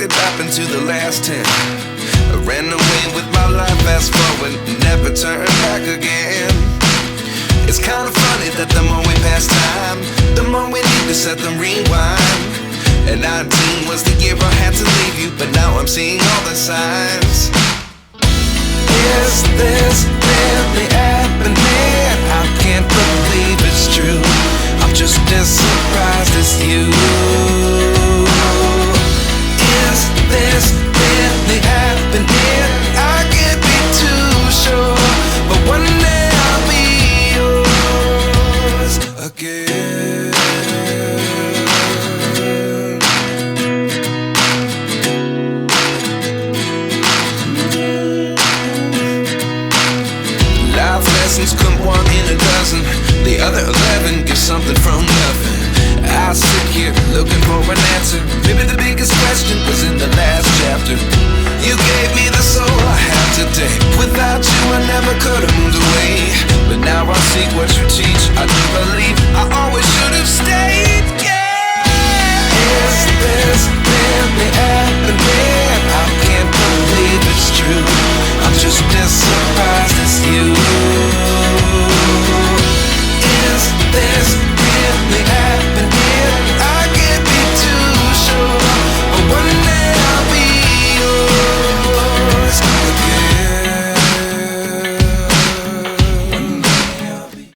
it happened to the last 10. I ran away with my life, fast forward, never turn back again. It's kinda funny that the more we pass time, the more we need to set them rewind. And 19 was the year I had to leave you, but now I'm seeing all the signs. Is this really happening? I can't believe it's true. I'm just as surprised as you. Is this really happening? I can't be too sure, but one day I'll be yours again. Life lessons come one in a dozen. The other 11 get something from nothing. I sit here looking for an answer. Maybe the biggest question was in the last chapter. You gave me the soul I have today. Without you I never could have moved away. But now I see what you teach. I do believe I always should have stayed.